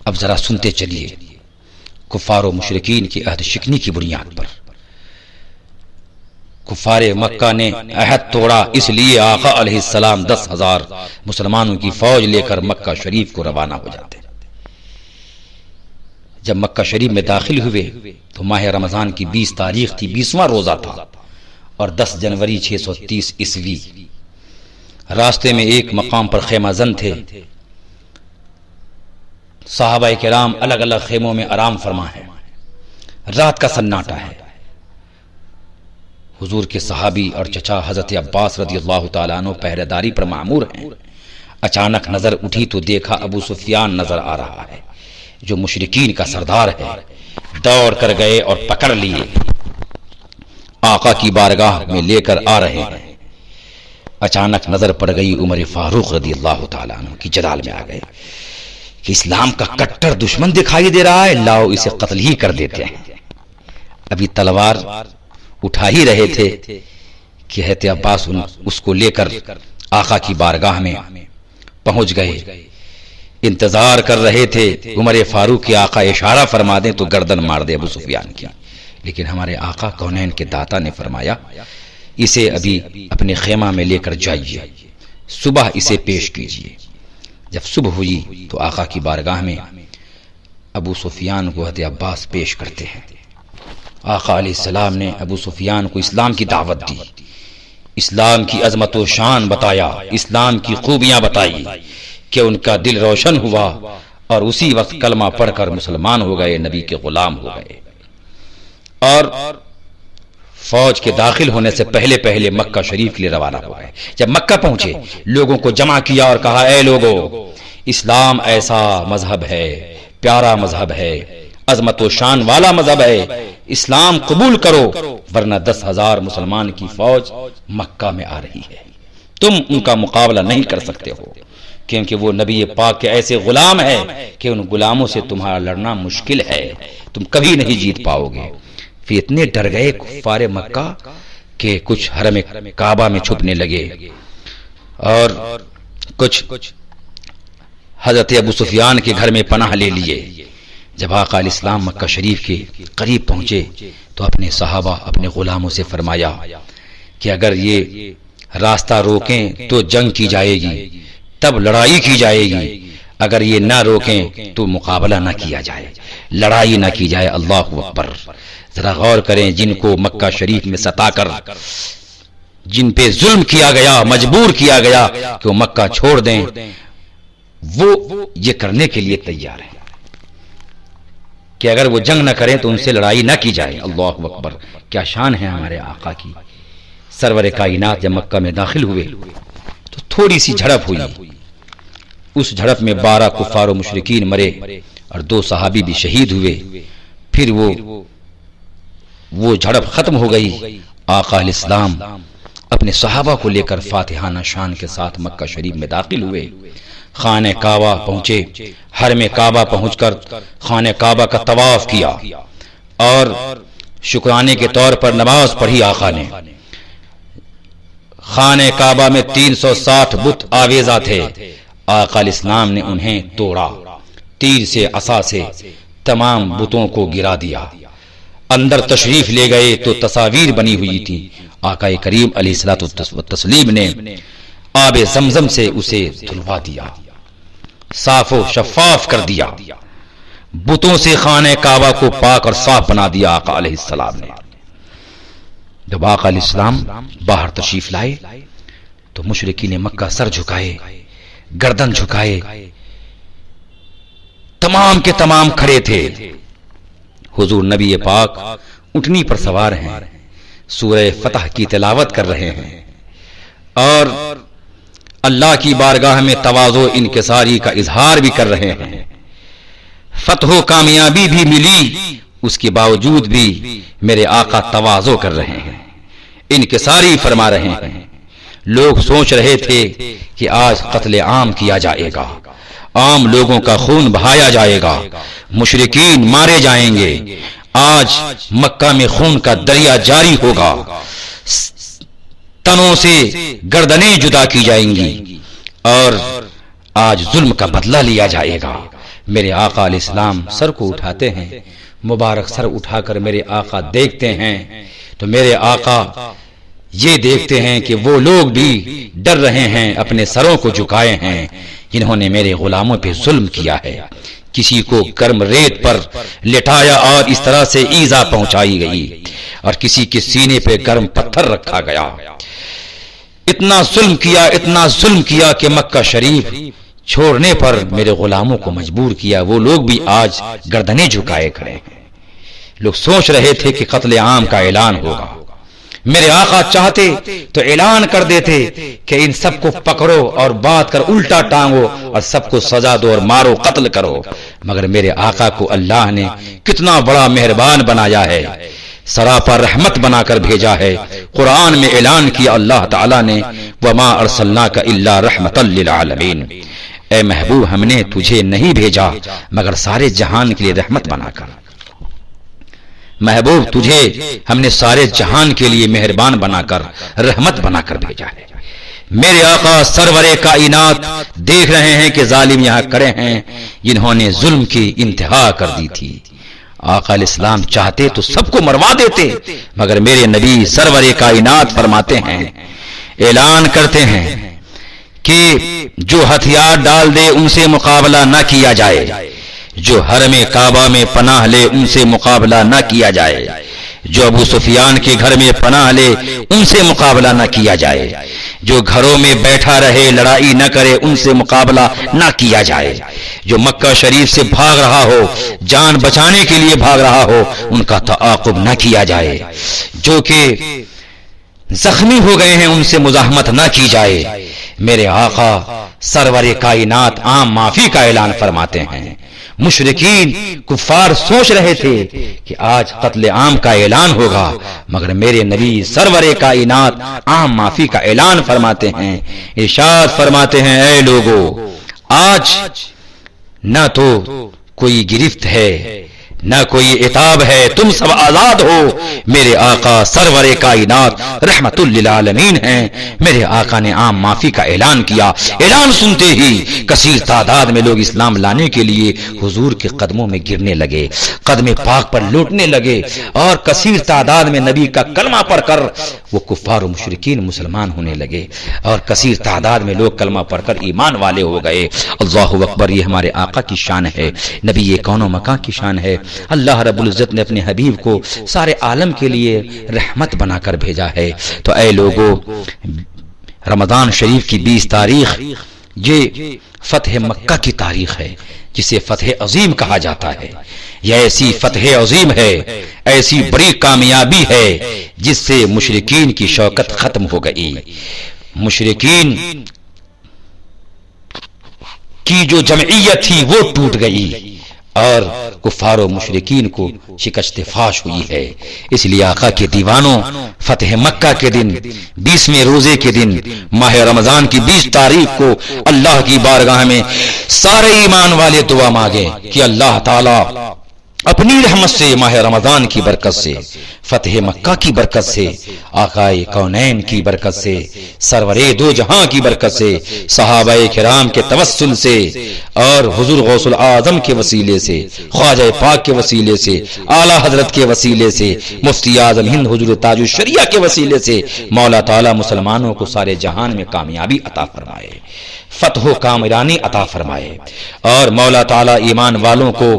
اب ذرا سنتے چلیے کفار و مشرکین کی عہد شکنی کی بنیاد پر کفار مکہ نے عہد توڑا، اس لیے آقا علیہ السلام 10,000 مسلمانوں کی فوج لے کر مکہ شریف کو روانہ ہو جاتے۔ جب مکہ شریف میں داخل ہوئے تو ماہ رمضان کی 20 تاریخ تھی، 20واں روزہ تھا، اور 10 جنوری 630 عیسوی۔ راستے میں ایک مقام پر خیمہ زن تھے، صحابہ کرام الگ الگ خیموں میں آرام فرما ہے، رات کا سناٹا ہے۔ حضور کے صحابی اور چچا حضرت عباس رضی اللہ تعالیٰ عنہ پہرے داری پر معمور ہیں۔ اچانک نظر اٹھی تو دیکھا ابو سفیان نظر آ رہا ہے جو مشرکین کا سردار ہے۔ دوڑ کر گئے اور پکڑ لیے، آقا کی بارگاہ میں لے کر آ رہے ہیں۔ اچانک نظر پڑ گئی عمر فاروق رضی اللہ تعالیٰ عنہ کی، جلال میں آ گئے کہ اسلام کا کٹر دشمن دکھائی دے رہا ہے، لاؤ اسے قتل ہی کر دیتے ہیں۔ ابھی تلوار اٹھا ہی رہے تھے کہ حضرت عباس اس کو لے کر آقا کی بارگاہ میں پہنچ گئے۔ انتظار کر رہے تھے عمر فاروق کی آقا اشارہ فرما دیں تو گردن مار دے ابو سفیان کی، لیکن ہمارے آقا کونین کے داتا نے فرمایا اسے ابھی اپنے خیمہ میں لے کر جائیے، صبح اسے پیش کیجیے۔ جب صبح ہوئی تو آقا کی بارگاہ میں ابو سفیان کو حضرت عباس پیش کرتے ہیں۔ آقا علیہ السلام نے ابو سفیان کو اسلام کی دعوت دی، اسلام کی عظمت و شان بتایا، اسلام کی خوبیاں بتائی کہ ان کا دل روشن ہوا اور اسی وقت کلمہ پڑھ کر مسلمان ہو گئے، نبی کے غلام ہو گئے۔ اور فوج کے داخل ہونے سے پہلے پہلے مکہ شریف کے لیے روانہ ہو گئے۔ جب مکہ پہنچے لوگوں کو جمع کیا اور کہا اے لوگو، اسلام ایسا مذہب ہے، پیارا مذہب ہے، عظمت و شان والا مذہب ہے، اسلام قبول کرو ورنہ 10,000 مسلمان کی فوج مکہ میں آ رہی ہے، تم ان کا مقابلہ نہیں کر سکتے ہو، کیونکہ وہ نبی پاک کے ایسے غلام ہیں کہ ان غلاموں سے تمہارا لڑنا مشکل ہے، تم کبھی نہیں جیت پاؤ گے۔ پھر اتنے ڈر گئے کفار مکہ کہ کچھ حرم کعبہ میں چھپنے لگے اور کچھ حضرت ابو سفیان کے گھر میں پناہ لے لیے۔ جب آقا علیہ السلام مکہ شریف کے قریب پہنچے تو اپنے صحابہ اپنے غلاموں سے فرمایا کہ اگر یہ راستہ روکیں تو جنگ کی جائے گی، تب لڑائی کی جائے گی، اگر یہ نہ روکیں تو مقابلہ نہ کیا جائے، لڑائی نہ کی جائے۔ اللہ اکبر! ذرا غور کریں، جن کو مکہ شریف میں ستا کر جن پہ ظلم کیا گیا، مجبور کیا گیا کہ وہ مکہ چھوڑ دیں، وہ یہ کرنے کے لیے تیار ہیں کہ اگر وہ جنگ نہ کریں تو ان سے لڑائی نہ کی جائے۔ اللہ اکبر! کیا شان ہے ہمارے آقا کی۔ سرور کائنات جب مکہ میں داخل ہوئے تو تھوڑی سی جھڑپ ہوئی، اس جھڑپ میں 12 کفار و مشرکین مرے اور 2 صحابی بھی شہید ہوئے۔ پھر وہ جھڑپ ختم ہو گئی۔ آقا علیہ السلام اپنے صحابہ کو لے کر فاتحانہ شان کے ساتھ مکہ شریف میں داخل ہوئے، خانہ کعبہ پہنچے، حرم کعبہ پہنچ کر خانہ کعبہ کا طواف کیا اور شکرانے کے طور پر نماز پڑھی۔ آقا نے خانہ کعبہ میں 360 بت آویزہ تھے، آقا علیہ السلام نے انہیں توڑا، تیر سے عصا سے تمام بتوں کو گرا دیا۔ اندر تشریف لے گئے تو تصاویر بنی ہوئی تھی، آقا کریم علیہ الصلوۃ والتسلیم نے آب زمزم سے اسے دھلوا دیا، صاف و شفاف کر دیا، بتوں سے خانہ کعبہ کو پاک اور صاف بنا دیا آقا علیہ السلام نے۔ جب آقا علیہ السلام باہر تشریف لائے تو مشرکین مکہ سر جھکائے، گردن جھکائے، تمام کے تمام کھڑے تھے۔ حضور نبی پاک اونٹنی پر سوار ہیں، سورہ فتح کی تلاوت کر رہے ہیں اور اللہ کی بارگاہ میں تواضع و انکساری کا اظہار بھی کر رہے ہیں۔ فتح و کامیابی بھی ملی، اس کے باوجود بھی میرے آقا تواضع کر رہے ہیں، انکساری فرما رہے ہیں۔ لوگ سوچ رہے تھے کہ آج قتل عام کیا جائے گا، عام لوگوں کا خون بہایا جائے گا، مشرکین مارے جائیں گے، آج مکہ میں خون کا دریا جاری ہوگا، تنوں سے گردنیں جدا کی جائیں گی اور آج ظلم کا بدلہ لیا جائے گا۔ میرے آقا علیہ السلام سر کو اٹھاتے ہیں، مبارک سر اٹھا کر میرے آقا دیکھتے ہیں تو میرے آقا یہ دیکھتے ہیں کہ وہ لوگ بھی ڈر رہے ہیں، اپنے سروں کو جھکائے ہیں جنہوں نے میرے غلاموں پہ ظلم کیا ہے۔ کسی کو گرم ریت پر لٹایا اور اس طرح سے ایذا پہنچائی گئی، اور کسی کے سینے پہ گرم پتھر رکھا گیا۔ اتنا ظلم کیا کہ مکہ شریف چھوڑنے پر میرے غلاموں کو مجبور کیا۔ وہ لوگ بھی آج گردنیں جھکائے کھڑے ہیں۔ لوگ سوچ رہے تھے کہ قتل عام کا اعلان ہوگا، میرے آقا چاہتے تو اعلان کر دیتے کہ ان سب کو پکڑو اور بات کر الٹا ٹانگو اور سب کو سزا دو اور مارو، قتل کرو، مگر میرے آقا کو اللہ نے کتنا بڑا مہربان بنایا ہے، سراپا رحمت بنا کر بھیجا ہے۔ قرآن میں اعلان کیا اللہ تعالیٰ نے، وَمَا أَرْسَلْنَاكَ إِلَّا رَحْمَةً لِّلْعَالَمِينَ، اے محبوب ہم نے تجھے نہیں بھیجا مگر سارے جہان کے لیے رحمت بنا کر۔ محبوب تجھے ہم نے سارے جہان کے لیے مہربان بنا کر، رحمت بنا کر بھیجا ہے۔ میرے آقا سرور کائنات دیکھ رہے ہیں کہ ظالم یہاں کھڑے ہیں جنہوں نے ظلم کی انتہا کر دی تھی۔ آقا علیہ السلام چاہتے تو سب کو مروا دیتے، مگر میرے نبی سرور کائنات فرماتے ہیں، اعلان کرتے ہیں کہ جو ہتھیار ڈال دے ان سے مقابلہ نہ کیا جائے، جو حرم کعبہ میں پناہ لے ان سے مقابلہ نہ کیا جائے، جو ابو سفیان کے گھر میں پناہ لے ان سے مقابلہ نہ کیا جائے، جو گھروں میں بیٹھا رہے لڑائی نہ کرے ان سے مقابلہ نہ کیا جائے، جو مکہ شریف سے بھاگ رہا ہو جان بچانے کے لیے بھاگ رہا ہو ان کا تعاقب نہ کیا جائے، جو کہ زخمی ہو گئے ہیں ان سے مزاحمت نہ کی جائے۔ میرے آقا سرور کائنات عام معافی کا اعلان فرماتے ہیں۔ مشرکین کفار سوچ رہے تھے کہ آج قتل عام کا اعلان ہوگا، مگر میرے نبی سرور کائنات عام معافی کا اعلان فرماتے ہیں، ارشاد فرماتے ہیں، اے لوگو آج نہ تو کوئی گرفت ہے نہ کوئی عتاب ہے، تم سب آزاد ہو۔ میرے آقا سرور کائنات رحمت للعالمین ہیں۔ میرے آقا نے عام معافی کا اعلان کیا۔ اعلان سنتے ہی کثیر تعداد میں لوگ اسلام لانے کے لیے حضور کے قدموں میں گرنے لگے، قدم پاک پر لوٹنے لگے، اور کثیر تعداد میں نبی کا کلمہ پڑھ کر وہ کفار و مشرکین مسلمان ہونے لگے، اور کثیر تعداد میں لوگ کلمہ پڑھ کر ایمان والے ہو گئے۔ اللہ اکبر، یہ ہمارے آقا کی شان ہے، نبی یہ کون و مکان کی شان ہے۔ اللہ رب العزت نے اپنے حبیب کو سارے عالم کے لیے رحمت بنا کر بھیجا ہے۔ تو اے لوگو، رمضان شریف کی 20 تاریخ یہ فتح مکہ کی تاریخ ہے، جسے فتح عظیم کہا جاتا ہے۔ یہ ایسی فتح عظیم ہے، ایسی بڑی کامیابی ہے جس سے مشرکین کی شوکت ختم ہو گئی، مشرکین کی جو جمعیت تھی وہ ٹوٹ گئی، اور کفار و مشرکین کو شکست فاش ہوئی ہے۔ اس لیے آقا کے دیوانوں، فتح مکہ کے دن 20ویں روزے کے دن ماہ رمضان کی 20 تاریخ کو اللہ کی بارگاہ میں سارے ایمان والے دعا مانگے کہ اللہ تعالی اپنی رحمت سے، ماہ رمضان کی برکت سے، فتح مکہ کی برکت سے، آقائے کونین کی برکت سے، سرور دو جہاں کی برکت سے، صحابہ کرام کے توسل سے، اور حضور غوث الاعظم کے وسیلے سے، خواجہ پاک کے وسیلے سے، اعلیٰ حضرت کے وسیلے سے، مفتی اعظم ہند حضور تاج الشریعہ کے وسیلے سے مولا تعالی مسلمانوں کو سارے جہان میں کامیابی عطا فرمائے، فتح و کامرانی عطا فرمائے، اور مولا تعالی ایمان والوں کو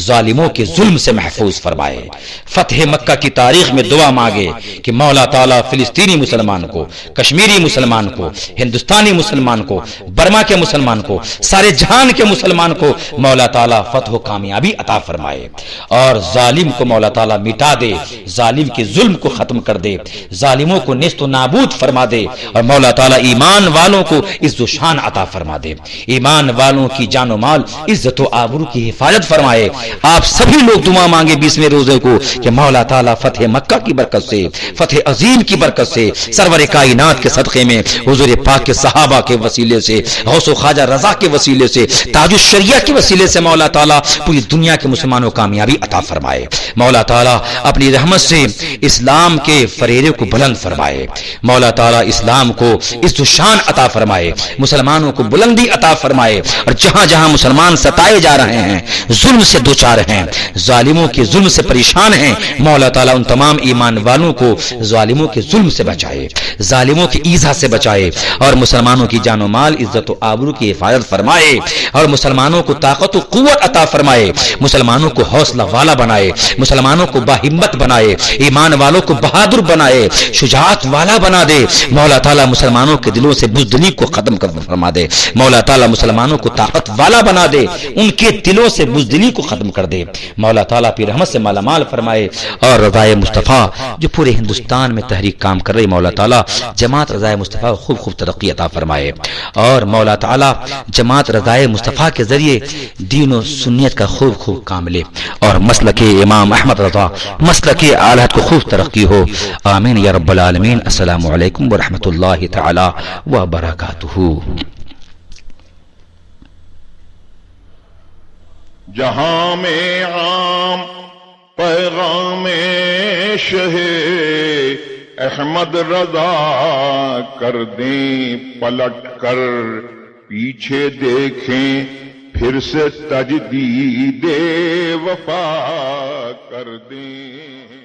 ظالموں کے ظلم سے محفوظ فرمائے۔ فتح مکہ کی تاریخ میں دعا مانگے کہ مولا تعالی فلسطینی مسلمان کو، کشمیری مسلمان کو، ہندوستانی مسلمان کو، برما کے مسلمان کو، سارے جہان کے مسلمان کو مولا تعالی فتح و کامیابی عطا فرمائے، اور ظالم کو مولا تعالی مٹا دے، ظالم کے ظلم کو ختم کر دے، ظالموں کو نیست و نابود فرما دے، اور مولا تعالی ایمان والوں کو عزت و شان عطا فرما دے، ایمان والوں کی جان و مال، عزت و آبرو کی حفاظت فرمائے۔ آپ سبھی لوگ دعا مانگے 20ویں روزے کو کہ مولا تعالی فتح مکہ کی برکت سے، فتح عظیم کی برکت سے، سرور کائنات کے صدقے میں، حضور پاک کے صحابہ کے وسیلے سے، غوث و خواجہ رضا کے وسیلے سے، تاج الشریعہ کے وسیلے سے مولا تعالی پوری دنیا کے مسلمانوں کو کامیابی عطا فرمائے۔ مولا تعالی اپنی رحمت سے اسلام کے فریرے کو بلند فرمائے، مولا تعالی اسلام کو عزت و شان عطا فرمائے، مسلمان مسلمانوں کو بلندی عطا فرمائے، اور جہاں جہاں مسلمان ستائے جا رہے ہیں، ظلم سے دوچار ہیں، ظالموں کے ظلم سے پریشان ہیں، مولا تعالیٰ ان تمام ایمان والوں کو ظالموں کے ظلم سے بچائے، ظالموں کی ایذا سے بچائے، اور مسلمانوں کی جان و مال، عزت و آبرو کی حفاظت فرمائے، اور مسلمانوں کو طاقت و قوت عطا فرمائے، مسلمانوں کو حوصلہ والا بنائے، مسلمانوں کو باہمت بنائے، ایمان والوں کو بہادر بنائے، شجاعت والا بنا دے۔ مولا تعالیٰ مسلمانوں کے دلوں سے بزدلی کو ختم کر فرما دے، مولا تعالیٰ مسلمانوں کو طاقت والا بنا دے، ان کے دلوں سے بزدلی کو ختم کر دے، مولا تعالیٰ پھر رحمت سے مالا مال فرمائے، اور رضائے مصطفیٰ جو پورے ہندوستان میں تحریک کام کر رہی، مولا تعالیٰ جماعت رضائے مصطفیٰ خوب خوب ترقی عطا فرمائے، اور مولا تعالیٰ جماعت رضائے مصطفیٰ کے ذریعے دین و سنیت کا خوب خوب کام لے، اور مسلک امام احمد رضا، مسلک اعلیٰ کو خوب ترقی ہو، آمین یا رب العالمین۔ السلام علیکم ورحمۃ اللہ تعالی وبرکاتہ۔ جہاں میں عام پیغام شہ احمد رضا کر دیں پلٹ کر، پیچھے دیکھیں پھر سے تجدید وفا کر دیں۔